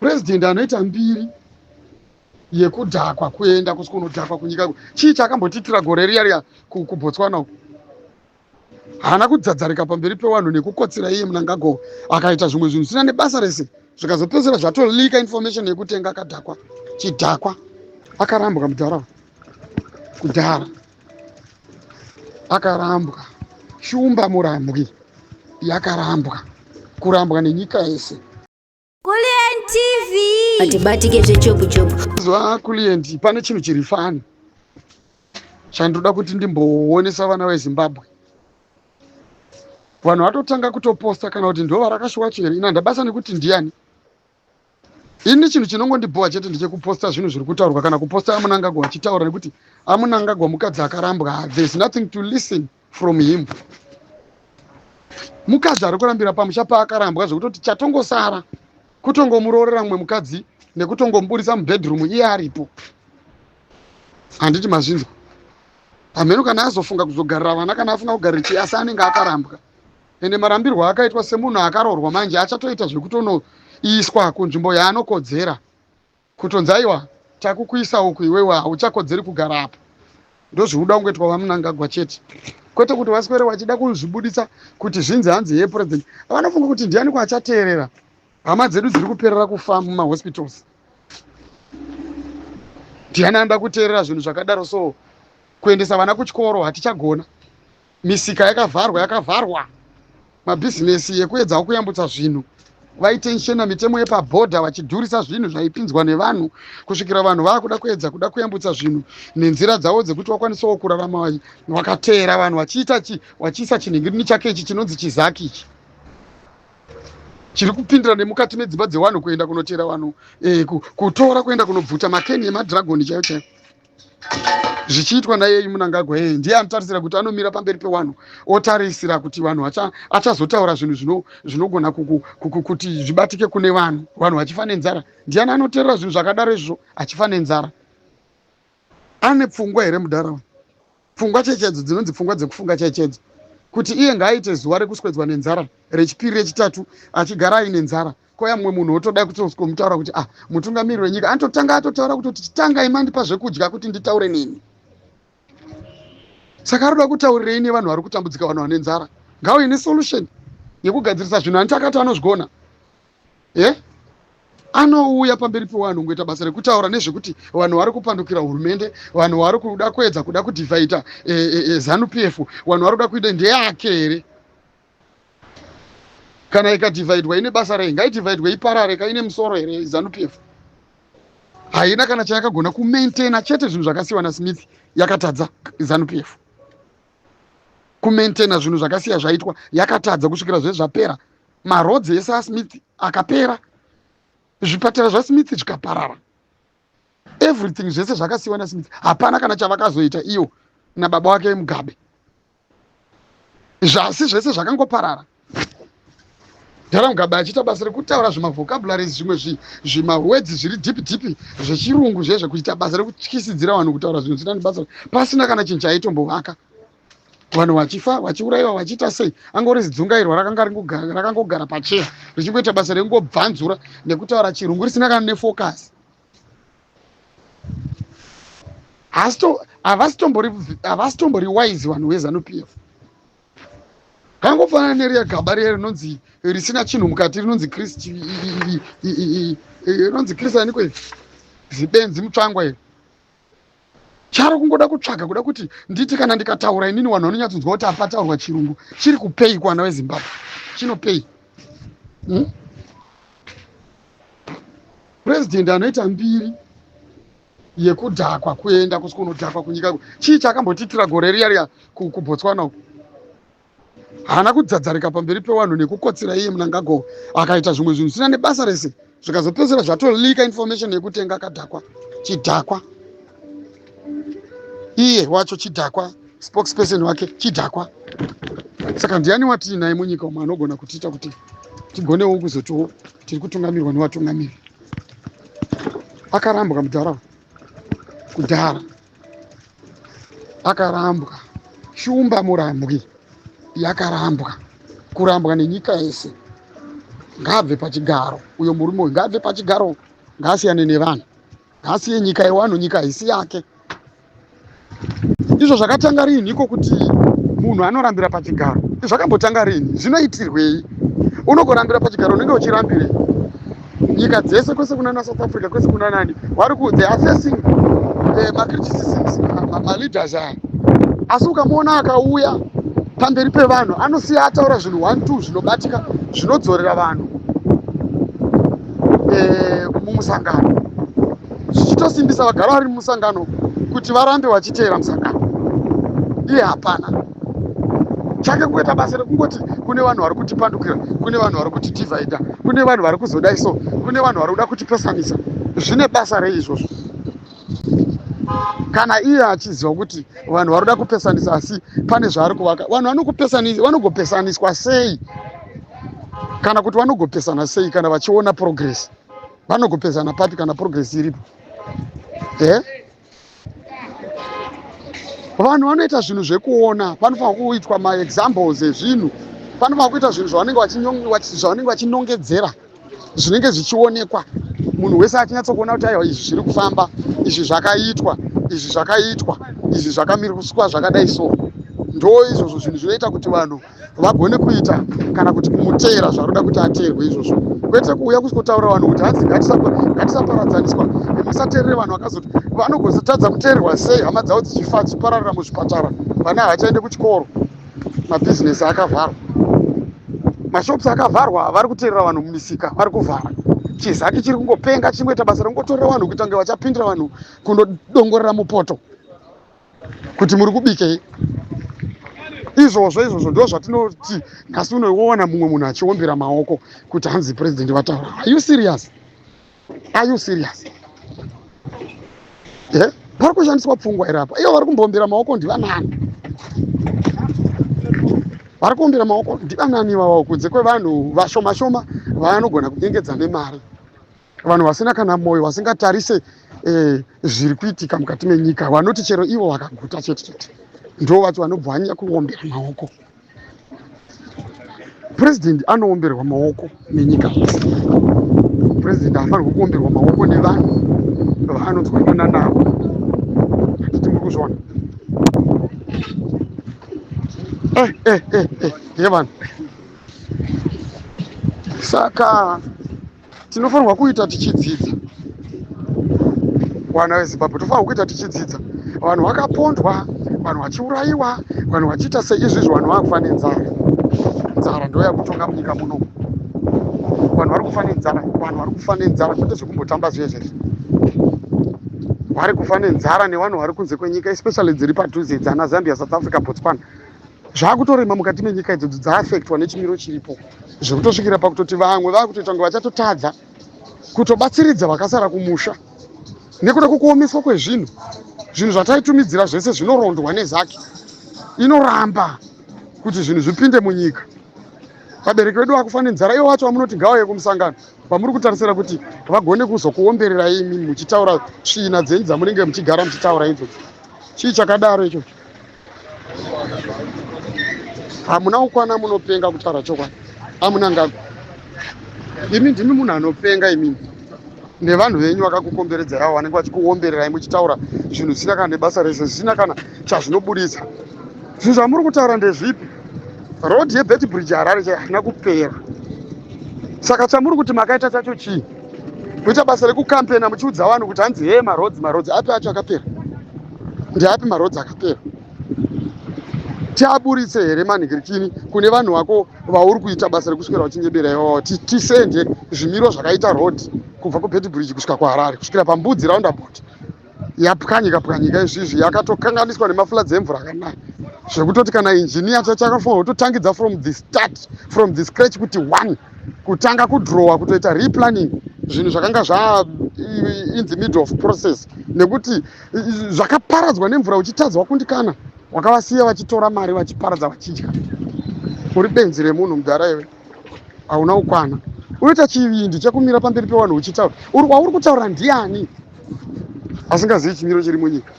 President anoita mbiri yekudhakwa kuenda kuskunodhakwa kunyika. Chii chakambotitira gore riya kuBotswana uku? Haana kudzadzarika pamberi pevanhu nekukotsera iye Mnangagwa akaita zvimwe zvinhu zvisina nebasa rese, zvikazopedzera zvatolika information yekutenga akadhakwa. Chidhakwa akarambwa mudhara kudhara, akarambwa. Shumba murambwi yakarambwa, kurambwa nenyika yese. Kuliend TV atibatike zvechopu Zwa Kuliend, pane chinhu chiri fani chandoda kuti ndimboonesa vana veZimbabwe. Vanhu vatotanga kutoposta kana kuti ndo varakashuwa here. Ina ndabasa nekuti ndiani. Ini chinhu chinongondibhoa chete ndechekuposta zvinhu zviri kutaurwa kana kuposta Mnangagwa achitaura, nekuti Mnangagwa mukadzi akarambwa, there is nothing to listen from him. Mukadzi ari kurambira pamusha paakarambwa zvekutoti chatongosara kutongomurorera mumwe mukadzi nekutongomuburisa mubhedroom iye aripo. Handiti mazvinzwa. Pameno kana azofunga kuzogarira vana, kana afunga kugarira chiasa, anenge akarambwa. Ende marambirwo akaitwa semunhu akaroorwa manje achatoita zvekutonoiswa kunzvimbo yaanokodzera. Kutonzaiwa takukuisa uku iwewe hauchakodzeri kugara apa. Ndozvinoda kungoitwa vaMnangagwa chete. Kwete kuti vaswere vachida kuzvibudisa kuti zvinzi hanzi yepresident. Vanofunga kuti ndiani kwachateerera. Hama dzedu dziri kuperera kufa mumahospitals. Ndiani anoda kuteerera zvinhu zvakadaro? So kuendesa vana kuchikoro hatichagona. Misika yakavharwa. Mabhizinesi ekuedzawo kuyambutsa zvinhu vaitenshena mitemo yepabhodha vachidhurisa zvinhu zvaipinzwa nevanhu kusvikira vanhu vakuda kuedza kuyambutsa zvinhu nenzira dzavo dzekuti vakwanisawo kurarama vakateera vanhu vachiisa chinhingirini chake ichi chinonzi chizaki ichi chiri kupindira nemukati medzimba dzevanhu kuenda kunoteera vanhu, kutora kuenda kunobvuta makeni emadhiragoni chaiyo chaiyo. Zvichiitwa naye Mnangagwa, ndiye anotarisira kuti anomira pamberi pevanhu otarisira kuti vanhu achazotaura zvinhu zvinogona kuti zvibatike kune vanhu vachifa nenzara. Ndiani anoteerera zvinhu zvakadaro izvo achifa nenzara? Ane pfungwa here mudhara? Pfungwa chechedzo dzinonzi pfungwa dzekufunga chechedzo, kuti iye ngaaite zuva rekuswedzwa nenzara, rechipiri rechitatu achigara aine nzara. Koya mumwe munhu otoda kutoskomutaura kuti mutungamiri wenyika anototanga atotaura kuti chitanga imandipa zvekudya kuti nditaure nini. Saka aroda kutaurirei nevanhu vari kutambudzika, vanhu vane nzara. Ngauine solution yekugadzirisa zvinhu. Antakati anozvigona. Anouya pamberi pevanhu ngoita basa rekutaura nezvekuti vanhu vari kupandukira hurumende, vanhu vari kuda kuedza kudivhaita ZANU-PF, vanhu vari kuda kuita ndeyake here? Kana ikadivhaidwa ine basa rei? Ngaidivhaidwe iparare, kaine musoro here ZANU-PF? Haina kana chayakagona kumaintaina chete zvinhu zvakasiyiwa naSmith yakatadza ZANU-PF. Kumaintaina zvinhu zvakasiya zvaitwa yakatadza kusvikira zve zvapera. Marodzi ese aSmith akapera. Zvipatara zvaSmith zvikaparara. Everything zvese zvakasiyiwa naSmith. Hapana kana chavakazoita iyo nababa wake Mugabe. Zvasi zvese zvakangoparara. Ndara Mugabe achiita basa rekutaura zvimavhokabhularies zvimwe zvimawedzi zviri dhipi zvechirungu zvezvo, kuita basa rekutyisidzira vanhu kutaura zvinhu zvisina basa, pasina kana chinhu chaitombovaka. Vanhu vachifa, vachiurayiwa, vachiita sei? Angori zidzungairwa rakangogara pacheya richingoita basa rekungobvanzura nekutaura chirungu risina kana nefocus. Havasitombori wise vanhu veZANU-PF. Kangofanana neriya gaba riya rinonzi risina chinhu mukati, rinonzi Kristiani kwe zibenzi mutsvangwa iri. Chari kungoda kutsvaga kuda kuti nditi kana ndikataura inini vanhu vanonyatsonzwa kuti apataurwa chirungu chiri kupei kuvana veZimbabwe. Chinopei. President anoita mbiri yekudhakwa kuenda kuskunodhakwa kunyika. Chii chakambotitira gore riya kuBotswana uku? Haana kudzadzarika pamberi pevanhu nekukotsera iye Mnangagwa akaita zvimwe zvinhu zvisina nebasa rese, zvikazopedzera zvatolika information yekutenga akadhakwa. Chidhakwa. Iye wacho chidhakwa, spokesperson wake chidhakwa. Saka ndiani watinaye munyika umu anogona kutiita kuti tigonewo kuzotiwo tiri kutungamirwa nevatungamiri? Akarambwa mudhara kudhara, akarambwa. Shumba murambwi yakarambwa, kurambwa nenyika yese. ngaabve pachigaro. Uyo murume uyu ngaabve pachigaro, ngaasiyane nevanhu, ngaasiye nyika yewanhu, nyika haisi yake. Izvo zvakatanga rini iko kuti munhu anorambira pachigaro? Zvakambotanga rini? Zvinoitirwei? Unogorambira pachigaro, unenge uchirambirei? Nyika dzese kwese kunana South Africa, kwese kuna nani, they are facing macriticisms, maleaders aya. Asi ukamuona akauya pamberi pevanhu anosiya ataura zvinhu 1-2 zvinobatika, zvinodzorera vanhu mumusangano, zvichitosimbisa vagara vari mumusangano kuti varambe vachiteera musangano. Iye hapana, chake kungoita basa rekungoti kune vanhu vari kutipandukira, kune vanhu vari kutidivhaidha, kune vanhu vari kuzodai so, kune vanhu vari kuda kutipesanisa. Zvine basa rei izvozvo? Kana iye achiziva kuti vanhu vari kuda kupesanisa asi pane zvaari kuvaka, vanhu vanogopesaniswa sei? Kana kuti vanogopesana sei kana vachiona progress? Vanogopesana papi kana progress iripo? Vanhu vanoita zvinhu zvekuona, panofanira kuitwa maexamples ezvinhu, panofanira kuita zvinhu zvavanenge vachinongedzera, zvinenge zvichionekwa, munhu wese achinyatsokuona kuti aiwa izvi zviri kufamba, izvi zvakaitwa, izvi zvakaitwa, izvi zvakamiriswa zvakadai so. Ndo izvozvo zvinhu zvinoita kuti vanhu vagone kuita kana kuti kumuteera zvaroda kuti ateerwe izvozvo. Kwete kuuya kusikotaura vanhu kuti hadzi ngatisaparadzaniswa, musateerere vanhu vakazoti vanogozotadza kuteererwa sei, hama dzavo dzichifa dzichipararira muzvipatara, vana havachaende kuchikoro, mabhizinesi akavharwa, mashops akavharwa, vari kuteerera vanhu mumisika, vari kuvhara. Chizaki chiri kungopenga chingoita basa rekungotorera vanhu kuita kunge vachapindira vanhu kundodongorera mupoto kuti muri kubikei. Izvozvo ndo zvatinoti nhasi unoona mumwe munhu achiombera maoko kuti hanzi president vataura. Are you serious? Are you serious? Pari kushandiswa pfungwa iri apa. Iyo vari kumboombera maoko ndivanani? Vari kuombera maoko ndivanani ivavo kunze kwevanhu vashoma vanogona kunyengedza nemari, vanhu vasina kana mwoyo, vasingatarise zviri kuitika mukati menyika, vanoti chero ivo vakaguta chete ndo vacho vanobvanya kuombera maoko. President anoomberwa maoko nenyika yose. President hafanirwi kuomberwa maoko nevanhu vaanonzwanana navo. Hatiti muri kuzviona? Yevanhu, saka tinofanirwa kuita tichidzidza. Vana veZimbabwe tofanirwa kuita tichidzidza. Vanhu vakapondwa, vanhu vachiurayiwa, vanhu vachiita seizvizvi, vanhu vakufa nenzara. Nzara ndo yakutonga munyika muno. Vanhu vari kufa nenzara, kwete zvekumbotamba zvezvezvi. Vari kufa nenzara nevanhu vari kunze kwenyika, especially dziri padhuze dzana Zambia, South Africa, Botswana. Zvakutorema mukati menyika idzodzo dzaafektwa nechimiro chiripo, zvekutosvikira pakutoti vamwe vakutoita kunge vachatotadza kutobatsiridza vakasara kumusha nekuda kwekuomeswa kwezvinhu. Zvinhu zvataitumidzira zvese zvinorondwa nezaki, inoramba kuti zvinhu zvipinde munyika. Vabereki vedu vakufa nenzara, ivo vacho vamunoti ngavauye kumusangano, vamuri kutarisira kuti vagone kuzokuomberera imi muchitaura tsvina dzenyu dzamunenge muchigara muchitaura idzodzo. Chii chakadaro ichocho? Hamuna ukwana, munopenga kutaura chokwadi. Hamuna ngano. Imi ndimi munhu anopenga imini. Nevanhu venyu vakakukomberedza yavo vanenge vachikuombererai muchitaura zvinhu zvisina kana nebasa rese, zvisina kana chazvinobudisa. Zvinhu zvamuri kutaura ndezvipi? Road yeBeitbridge Harare haina kupera. Saka chamuri kuti makaita chacho chii? Muita basa rekukampena muchiudza vanhu kuti hanzi marodzi api acho akapera? Ndiapi marodzi akapera? Tiaburitse here manhingirikini kune vanhu vako vauri kuita basa rekuswera uchingebera ivavo, tisende zvimiro zvakaita road kubva kuBeitbridge kusvika kuHarare kusvikira pambudzi roundabout yapwanyika izvizvi, yakatokanganiswa nemafloods emvura akanaya, zvekutoti kana injiniya chakafanirwa kutotangidza from the start, from the scratch, kuti one kutanga kudrowa, kutoita replanning zvinhu zvakanga in the middle of process, nekuti zvakaparadzwa nemvura uchitadzwa kundikana, wakavasiya vachitora mari vachiparadza vachidya. Uri benzi remunhu mudhara iwe, hauna ukwana. Unoita chivindi chekumira pamberi pevanhu uchitaura. Wauri kutaura ndiani asingazivi chimiro chiri munyika?